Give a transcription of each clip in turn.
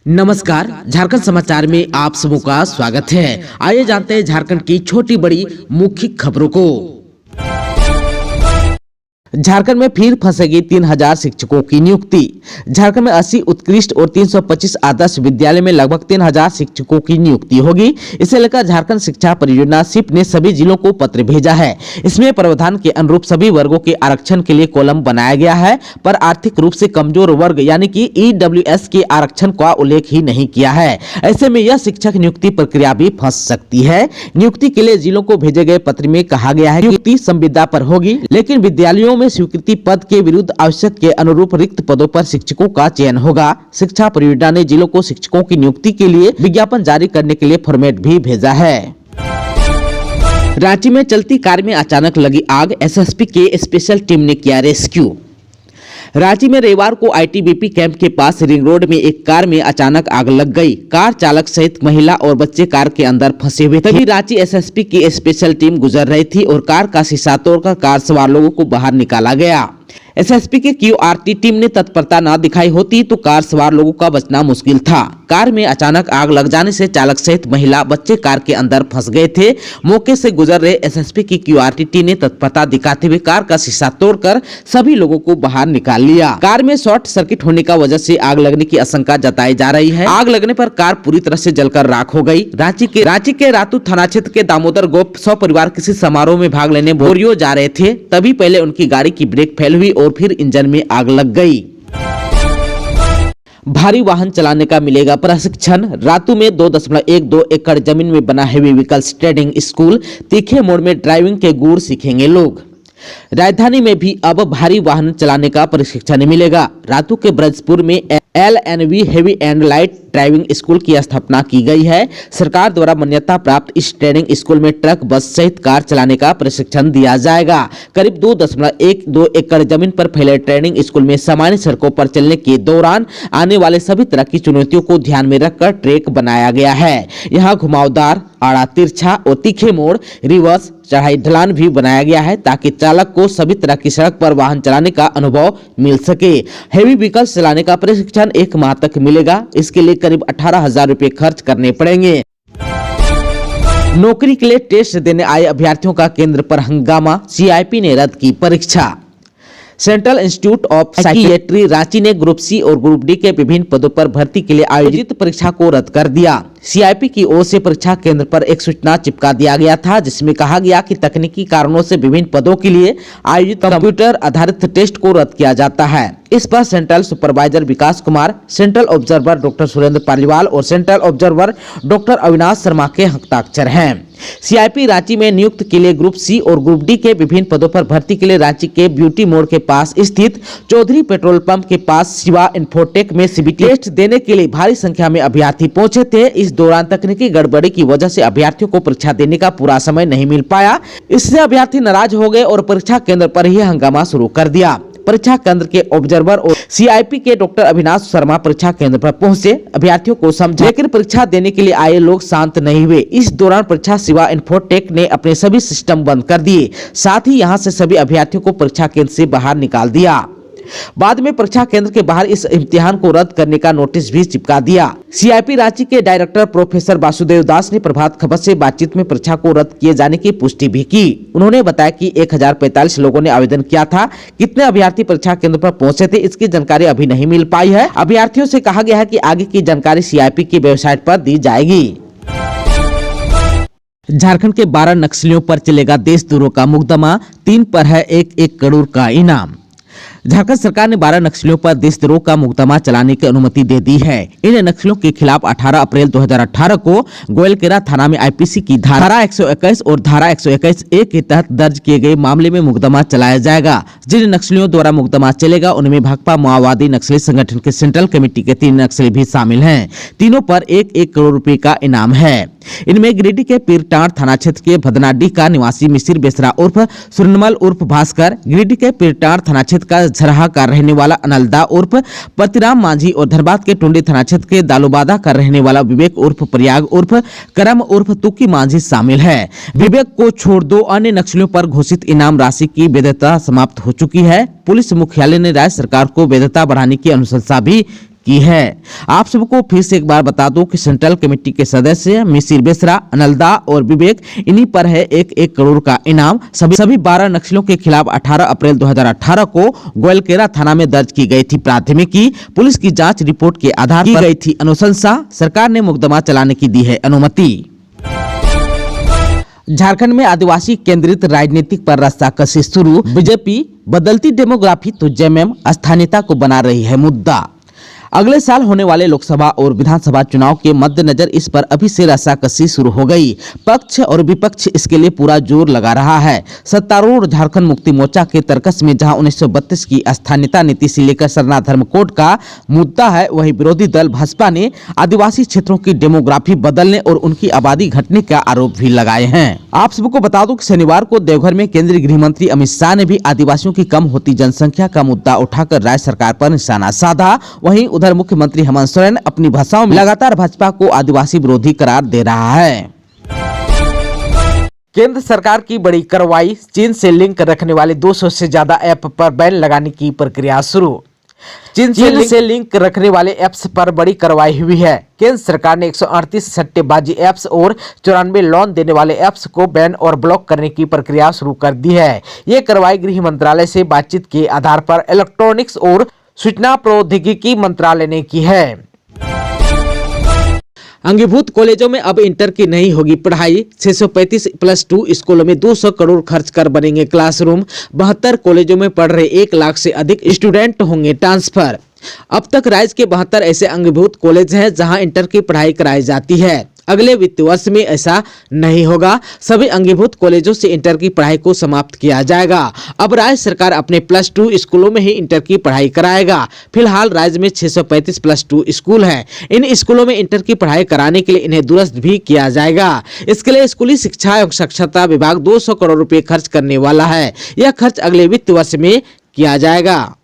नमस्कार, झारखंड समाचार में आप सबों का स्वागत है। आइए जानते हैं झारखंड की छोटी बड़ी मुख्य खबरों को। झारखंड में फिर फंसेगी 3000 शिक्षकों की नियुक्ति। झारखंड में 80 उत्कृष्ट और 325 आदर्श विद्यालय में लगभग 3000 शिक्षकों की नियुक्ति होगी। इसे लेकर झारखंड शिक्षा परियोजना सिप ने सभी जिलों को पत्र भेजा है। इसमें प्रावधान के अनुरूप सभी वर्गों के आरक्षण के लिए कॉलम बनाया गया है, पर आर्थिक रूप से कमजोर वर्ग यानी कि EWS के आरक्षण का उल्लेख ही नहीं किया है। ऐसे में यह शिक्षक नियुक्ति प्रक्रिया भी फंस सकती है। नियुक्ति के लिए जिलों को भेजे गए पत्र में कहा गया है कि नियुक्ति संविदा पर होगी, लेकिन विद्यालयों में स्वीकृति पद के विरुद्ध आवश्यक के अनुरूप रिक्त पदों पर शिक्षकों का चयन होगा। शिक्षा परियोजना ने जिलों को शिक्षकों की नियुक्ति के लिए विज्ञापन जारी करने के लिए फॉर्मेट भी भेजा है। रांची में चलती कार में अचानक लगी आग, SSP के स्पेशल टीम ने किया रेस्क्यू। रांची में रविवार को ITBP कैंप के पास रिंग रोड में एक कार में अचानक आग लग गई। कार चालक सहित महिला और बच्चे कार के अंदर फंसे हुए थे। तभी रांची SSP की स्पेशल टीम गुजर रही थी और कार का शीशा तोड़कर कार सवार लोगों को बाहर निकाला गया। SSP के QRT टीम ने तत्परता न दिखाई होती तो कार सवार लोगों का बचना मुश्किल था। कार में अचानक आग लग जाने से चालक सहित महिला बच्चे कार के अंदर फंस गए थे। मौके से गुजर रहे SSP की QRT टीम ने तत्परता दिखाते हुए कार का शीशा तोड़कर सभी लोगों को बाहर निकाल लिया। कार में शॉर्ट सर्किट होने का वजह से आग लगने की आशंका जताई जा रही है। आग लगने पर कार पूरी तरह से जलकर राख हो गई। रांची के रातू थाना क्षेत्र के दामोदर गोप सपरिवार किसी समारोह में भाग लेने बोरियो जा रहे थे, तभी पहले उनकी गाड़ी की ब्रेक फेल हुई और फिर इंजन में आग लग गई। भारी वाहन चलाने का मिलेगा प्रशिक्षण। रातू में 2.12 एकड़ जमीन में बना हेवी व्हीकल्स ट्रेडिंग स्कूल। तीखे मोड़ में ड्राइविंग के गुर सीखेंगे लोग। राजधानी में भी अब भारी वाहन चलाने का प्रशिक्षण मिलेगा। रातू के ब्रजपुर में LNV heavy and light driving school की स्थापना की गई है। सरकार द्वारा मान्यता प्राप्त इस ट्रेनिंग स्कूल में ट्रक, बस सहित कार चलाने का प्रशिक्षण दिया जाएगा। करीब 2.12 एकड़ जमीन पर फैले ट्रेनिंग स्कूल में सामान्य सड़कों पर चलने के दौरान आने वाले सभी तरह की चुनौतियों को ध्यान में रखकर ट्रैक बनाया गया है। यहाँ घुमावदार, आड़ा तिरछा और तीखे मोड़, रिवर्स, चढ़ाई ढलान भी बनाया गया है ताकि चालक को सभी तरह की सड़क पर वाहन चलाने का अनुभव मिल सके। हेवी व्हीकल चलाने का प्रशिक्षण 1 माह तक मिलेगा। इसके लिए करीब 18,000 रुपए खर्च करने पड़ेंगे। नौकरी के लिए टेस्ट देने आए अभ्यर्थियों का केंद्र पर हंगामा। CIP ने रद्द की परीक्षा। Central institute of psychiatry Ranchi ने ग्रुप C और ग्रुप D के विभिन्न पदों पर भर्ती के लिए आयोजित परीक्षा को रद्द कर दिया। CIP की ओर से परीक्षा केंद्र पर एक सूचना चिपका दिया गया था, जिसमें कहा गया कि तकनीकी कारणों से विभिन्न पदों के लिए आयोजित कंप्यूटर आधारित टेस्ट को रद्द किया जाता है। इस पर central supervisor Vikas Kumar, central observer doctor Surendra Paliwal और central observer doctor Avinash Sharma के हस्ताक्षर हैं। CIP रांची में नियुक्त के लिए ग्रुप C और ग्रुप D के विभिन्न पदों पर भर्ती के लिए रांची के ब्यूटी मोड़ के पास स्थित चौधरी पेट्रोल पंप के पास शिवा इन्फोटेक में CBT टेस्ट देने के लिए भारी संख्या में अभ्यर्थी पहुंचे थे। इस दौरान तकनीकी गड़बड़ी की वजह से अभ्यर्थियों को परीक्षा देने का पूरा समय नहीं मिल पाया। इससे अभ्यर्थी नाराज हो गए और परीक्षा केंद्र पर ही हंगामा शुरू कर दिया। परीक्षा केंद्र के ऑब्जर्वर और CIP के डॉक्टर अविनाश शर्मा परीक्षा केंद्र पर पहुंचे, अभ्यर्थियों को समझे, लेकिन परीक्षा देने के लिए आए लोग शांत नहीं हुए। इस दौरान परीक्षा शिवा इन्फोटेक ने अपने सभी सिस्टम बंद कर दिए, साथ ही यहां से सभी अभ्यर्थियों को परीक्षा केंद्र से बाहर निकाल दिया। बाद में परीक्षा केंद्र के बाहर इस इम्तिहान को रद्द करने का नोटिस भी चिपका दिया। CIP रांची के डायरेक्टर प्रोफेसर वासुदेव दास ने प्रभात खबर से बातचीत में परीक्षा को रद्द किए जाने की पुष्टि भी की। उन्होंने बताया कि 1045 लोगों ने आवेदन किया था। कितने अभ्यर्थी परीक्षा केंद्र पर पहुंचे थे, इसकी जानकारी अभी नहीं मिल पाई है। अभ्यर्थियों से कहा गया है कि आगे की जानकारी CIP की वेबसाइट पर दी जाएगी। झारखंड के 12 नक्सलियों पर चलेगा देशद्रोह का मुकदमा, 3 पर है 1-1 करोड़ का इनाम। झारखंड सरकार ने 12 नक्सलियों पर देशद्रोह का मुकदमा चलाने की अनुमति दे दी है। इन नक्सलियों के खिलाफ 18 अप्रैल 2018 को गोयलकेरा थाना में IPC की धारा 121 और धारा 121A के तहत दर्ज किए गए मामले में मुकदमा चलाया जाएगा। जिन नक्सलियों द्वारा मुकदमा चलेगा उनमें भाकपा माओवादी नक्सली संगठन के सेंट्रल कमेटी के 3 नक्सली भी शामिल हैं। तीनों पर 1-1 करोड़ रुपए का इनाम है। इनमें गिरिडीह के पीरटांड थाना क्षेत्र के भदनाडीह का निवासी मिसिर बेसरा उर्फ सुरनमल उर्फ भास्कर, गिरिडीह के पीरटांड थाना क्षेत्र का झरहा का रहने वाला अनलदा उर्फ प्रतिराम मांझी और धनबाद के टुंडी थाना क्षेत्र के दालूबादा का रहने वाला विवेक उर्फ प्रयाग उर्फ करम उर्फ तुकी मांझी शामिल है। विवेक को छोड़ 2 अन्य नक्सलियों पर घोषित इनाम राशि की वैधता समाप्त हो चुकी है। पुलिस मुख्यालय ने राज्य सरकार को वैधता बढ़ाने की अनुशंसा भी की है। आप सबको फिर से एक बार बता दूं कि सेंट्रल कमेटी के सदस्य मिसिर बेसरा, अनलदा और विवेक, इन्हीं पर है 1-1 करोड़ का इनाम। सभी 12 नक्सलियों के खिलाफ 18 अप्रैल 2018 को गोयलकेरा थाना में दर्ज की गई थी प्राथमिकी। पुलिस की जांच रिपोर्ट के आधार पर की गई थी अनुशंसा। सरकार ने मुकदमा चलाने की दी है अनुमति। झारखंड में आदिवासी केंद्रित राजनीतिक पर रस्साकसी शुरू। बीजेपी बदलती डेमोग्राफी तो जेएमएम स्थानीयता को बना रही है मुद्दा। अगले साल होने वाले लोकसभा और विधानसभा चुनाव के मद्देनजर इस पर अभी से रस्साकसी शुरू हो गई। पक्ष और विपक्ष इसके लिए पूरा जोर लगा रहा है। सत्तारूढ़ झारखंड मुक्ति मोर्चा के तर्कस में जहां 1932 की स्थानीयता नीति से लेकर सरना धर्म कोड का मुद्दा है, वहीं विरोधी दल भाजपा ने आदिवासी क्षेत्रों की डेमोग्राफी बदलने और उनकी आबादी घटने का आरोप भी लगाए हैं। आप सबको बता दूं कि शनिवार को देवघर में केंद्रीय गृह मंत्री अमित शाह ने भी आदिवासियों की कम होती जनसंख्या का मुद्दा उठाकर राज्य सरकार पर निशाना साधा। वहीं उधर मुख्यमंत्री हेमंत सोरेन अपनी भाषाओं में लगातार भाजपा को आदिवासी विरोधी करार दे रहा है। केंद्र सरकार की बड़ी कार्रवाई, चीन से लिंक रखने वाले 200 से ज्यादा ऐप पर बैन लगाने की प्रक्रिया शुरू। चीन से लिंक रखने वाले ऐप्स पर बड़ी कार्रवाई हुई है। केंद्र सरकार ने 138 सट्टेबाजी ऐप्स और 94 लोन देने वाले ऐप्स को बैन और ब्लॉक करने की प्रक्रिया शुरू कर दी है। ये कार्रवाई गृह मंत्रालय से बातचीत के आधार पर इलेक्ट्रॉनिक्स और सूचना प्रौद्योगिकी मंत्रालय ने की है। अंगीभूत कॉलेजों में अब इंटर की नहीं होगी पढ़ाई। 635+2 स्कूलों में 200 करोड़ खर्च कर बनेंगे क्लासरूम। 72 कॉलेजों में पढ़ रहे 1 लाख से अधिक स्टूडेंट होंगे ट्रांसफर। अब तक राज्य के 72 ऐसे अंगीभूत कॉलेज हैं जहां इंटर की पढ़ाई कराई जाती है। अगले वित्तीय वर्ष में ऐसा नहीं होगा। सभी अंगीभूत कॉलेजों से इंटर की पढ़ाई को समाप्त किया जाएगा। अब राज्य सरकार अपने +2 स्कूलों में ही इंटर की पढ़ाई कराएगा। फिलहाल राज्य में 635+2 स्कूल हैं। इन स्कूलों में इंटर की पढ़ाई कराने के लिए इन्हें दुरुस्त भी किया जाएगा। इसके लिए स्कूली शिक्षा एवं साक्षरता विभाग 200 करोड़ रुपए खर्च करने वाला है। यह खर्च अगले वित्तीय वर्ष में किया जाएगा।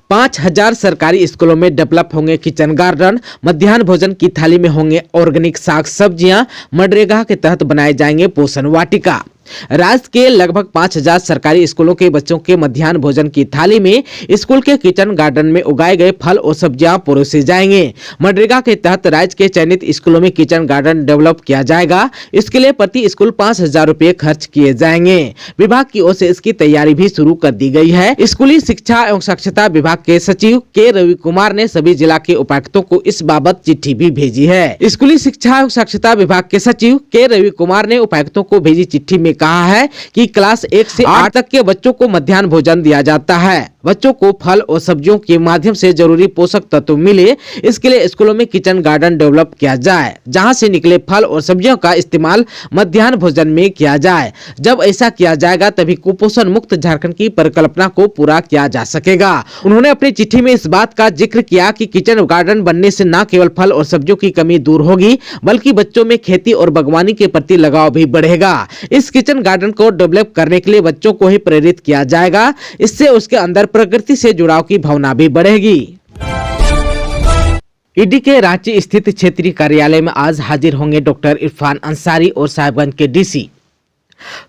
5000 सरकारी स्कूलों में डेवलप होंगे किचन गार्डन। मध्याह्न भोजन की थाली में होंगे ऑर्गेनिक साग सब्जियां। मनरेगा के तहत बनाए जाएंगे पोषण वाटिका। राज्य के लगभग 5000 सरकारी स्कूलों के बच्चों के मध्याह्न भोजन की थाली में स्कूल के किचन गार्डन में उगाए गए फल और सब्जियां परोसे जाएंगे। मनरेगा के तहत राज्य के चयनित स्कूलों में किचन गार्डन डेवलप किया जाएगा। इसके लिए प्रति स्कूल 5000 रुपए खर्च किए जाएंगे। विभाग की ओर से इसकी तैयारी भी शुरू कर दी गई है। स्कूली शिक्षा एवं साक्षरता विभाग के सचिव के रवि कुमार ने सभी जिला के उपायुक्तों को इस बाबत चिट्ठी भी भेजी है। स्कूली शिक्षा एवं साक्षरता विभाग के सचिव के रवि कुमार ने उपायुक्तों को भेजी चिट्ठी में कहा है कि क्लास 1 से 8 तक के बच्चों को मध्याह्न भोजन दिया जाता है। बच्चों को फल और सब्जियों के माध्यम से जरूरी पोषक तत्व मिले, इसके लिए स्कूलों में किचन गार्डन डेवलप किया जाए, जहां से निकले फल और सब्जियों का इस्तेमाल मध्याह्न भोजन में किया जाए। जब ऐसा किया जाएगा तभी कुपोषण मुक्त झारखंड की परिकल्पना को पूरा किया जा सकेगा। उन्होंने अपनी चिट्ठी में इस बात का जिक्र किया कि किचन गार्डन बनने से न केवल फल और सब्जियों की कमी दूर होगी, बल्कि बच्चों में खेती और बागवानी के प्रति लगाव भी बढ़ेगा। इस किचन गार्डन को डेवलप करने के लिए बच्चों को ही प्रेरित किया जाएगा। इससे उसके अंदर प्रकृति से जुड़ाव की भावना भी बढ़ेगी। ईडी के रांची स्थित क्षेत्रीय कार्यालय में आज हाजिर होंगे डॉक्टर इरफान अंसारी और साहिबगंज के डीसी।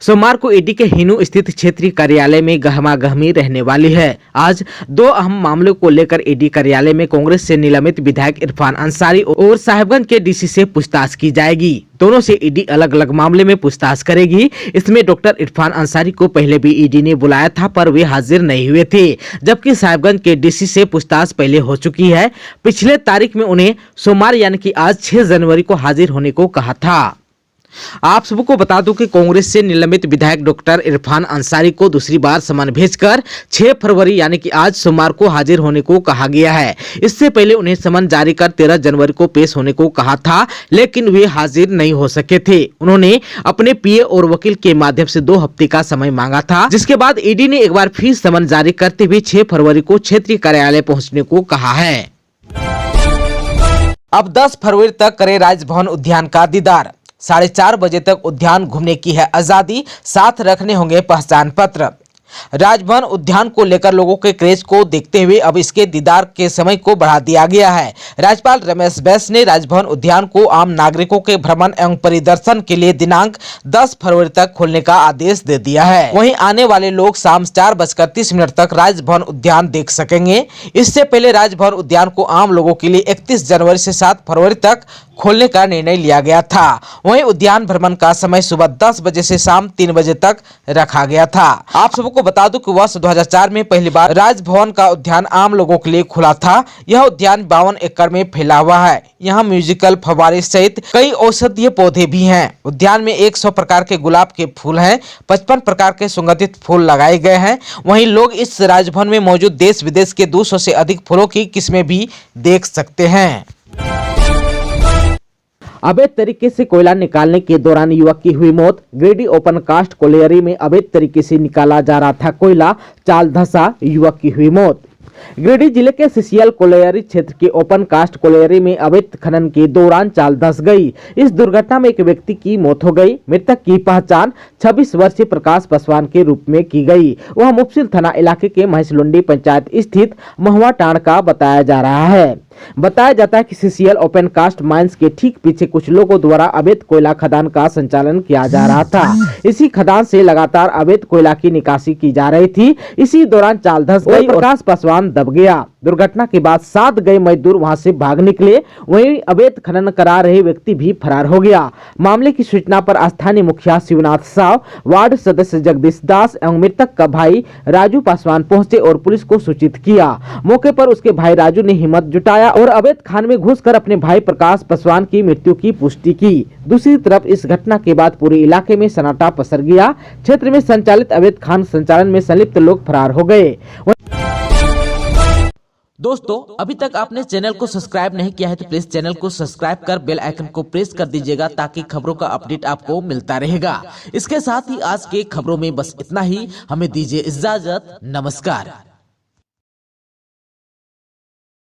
सोमवार को ईडी के हिनू स्थित क्षेत्रीय कार्यालय में गहमागहमी रहने वाली है। आज 2 अहम मामलों को लेकर ईडी कार्यालय में कांग्रेस से निलंबित विधायक इरफान अंसारी और साहिबगंज के डीसी से पूछताछ की जाएगी। दोनों से ईडी अलग अलग मामले में पूछताछ करेगी। इसमें डॉक्टर इरफान अंसारी को पहले भी ईडी ने बुलाया था, पर वे हाजिर नहीं हुए थे, जबकि साहिबगंज के डीसी से पूछताछ पहले हो चुकी है। पिछले तारीख में उन्हें सोमवार यानी कि आज 6 जनवरी को हाजिर होने को कहा था। आप सबको बता दूं कि कांग्रेस से निलंबित विधायक डॉक्टर इरफान अंसारी को दूसरी बार समन भेजकर 6 फरवरी यानी कि आज सोमवार को हाजिर होने को कहा गया है। इससे पहले उन्हें समन जारी कर 13 जनवरी को पेश होने को कहा था, लेकिन वे हाजिर नहीं हो सके थे। उन्होंने अपने पीए और वकील के माध्यम से 2 हफ्ते का समय मांगा था, जिसके बाद ईडी ने एक बार फिर समन जारी करते हुए 6 फरवरी को क्षेत्रीय कार्यालय पहुँचने को कहा है। अब 10 फरवरी तक करे राजभवन उद्यान का दीदार। 4:30 बजे तक उद्यान घूमने की है आजादी, साथ रखने होंगे पहचान पत्र। राजभवन उद्यान को लेकर लोगों के क्रेज को देखते हुए अब इसके दीदार के समय को बढ़ा दिया गया है। राज्यपाल रमेश बैस ने राजभवन उद्यान को आम नागरिकों के भ्रमण एवं परिदर्शन के लिए दिनांक 10 फरवरी तक खोलने का आदेश दे दिया है। वहीं आने वाले लोग शाम 4:30 तक राजभवन उद्यान देख सकेंगे। इससे पहले राजभवन उद्यान को आम लोगों के लिए 31 जनवरी से 7 फरवरी तक खोलने का निर्णय लिया गया था। वहीं उद्यान भ्रमण का समय सुबह 10 बजे से शाम 3 बजे तक रखा गया था। आप सबको बता दूं कि वर्ष 2004 में पहली बार राजभवन का उद्यान आम लोगों के लिए खुला था। यह उद्यान 52 एकड़ में फैला हुआ है। यहाँ म्यूजिकल फव्वारे सहित कई औषधीय पौधे भी हैं। उद्यान में 100 प्रकार के गुलाब के फूल हैं। 55 प्रकार के सुगंधित फूल लगाए गए हैं। वहीं लोग इस राजभवन में मौजूद देश विदेश के 200 से अधिक फूलों की किस्में भी देख सकते हैं। अवैध तरीके से कोयला निकालने के दौरान युवक की हुई मौत। गिरिडीह ओपन कास्ट कोलियरी में अवैध तरीके से निकाला जा रहा था कोयला, चाल धंसा, युवक की हुई मौत। गिरिडीह जिले के सीसीएल कोलियरी क्षेत्र के ओपन कास्ट कोलियरी में अवैध खनन के दौरान चाल धंस गई। इस दुर्घटना में एक व्यक्ति की मौत हो गई। मृतक की पहचान 26 वर्षीय प्रकाश पासवान के रूप में की गई। वह मुफस्सिल थाना इलाके के महेशलुंडी पंचायत स्थित महुआ टांड का बताया जा रहा है। बताया जाता है कि सीसीएल ओपन कास्ट माइंस के ठीक पीछे कुछ लोगों द्वारा अवैध कोयला खदान का संचालन किया जा रहा था। इसी खदान से लगातार अवैध कोयला की निकासी की जा रही थी। इसी दौरान चाल धंस गई और प्रकाश पासवान दब गया। दुर्घटना के बाद 7 गए मजदूर वहां से भाग निकले। वहीं अवैध खनन करा रहे व्यक्ति भी फरार हो गया। मामले की सूचना पर स्थानीय मुखिया शिवनाथ साव, वार्ड सदस्य जगदीश दास एवं मृतक का भाई राजू पासवान पहुंचे और पुलिस को सूचित किया। मौके पर उसके भाई राजू ने हिम्मत जुटाया और अवैध खान में घुसकर अपने भाई प्रकाश पासवान की मृत्यु की पुष्टि की। दूसरी तरफ इस घटना के बाद पूरे इलाके में सन्नाटा पसर गया। क्षेत्र में संचालित अवैध खान संचालन में संलिप्त लोग फरार हो गए। दोस्तों, अभी तक आपने चैनल को सब्सक्राइब नहीं किया है तो प्लीज चैनल को सब्सक्राइब कर बेल आइकन को प्रेस कर दीजिएगा ताकि खबरों का अपडेट आपको मिलता रहेगा। इसके साथ ही आज के खबरों में बस इतना ही। हमें दीजिए इजाजत। नमस्कार।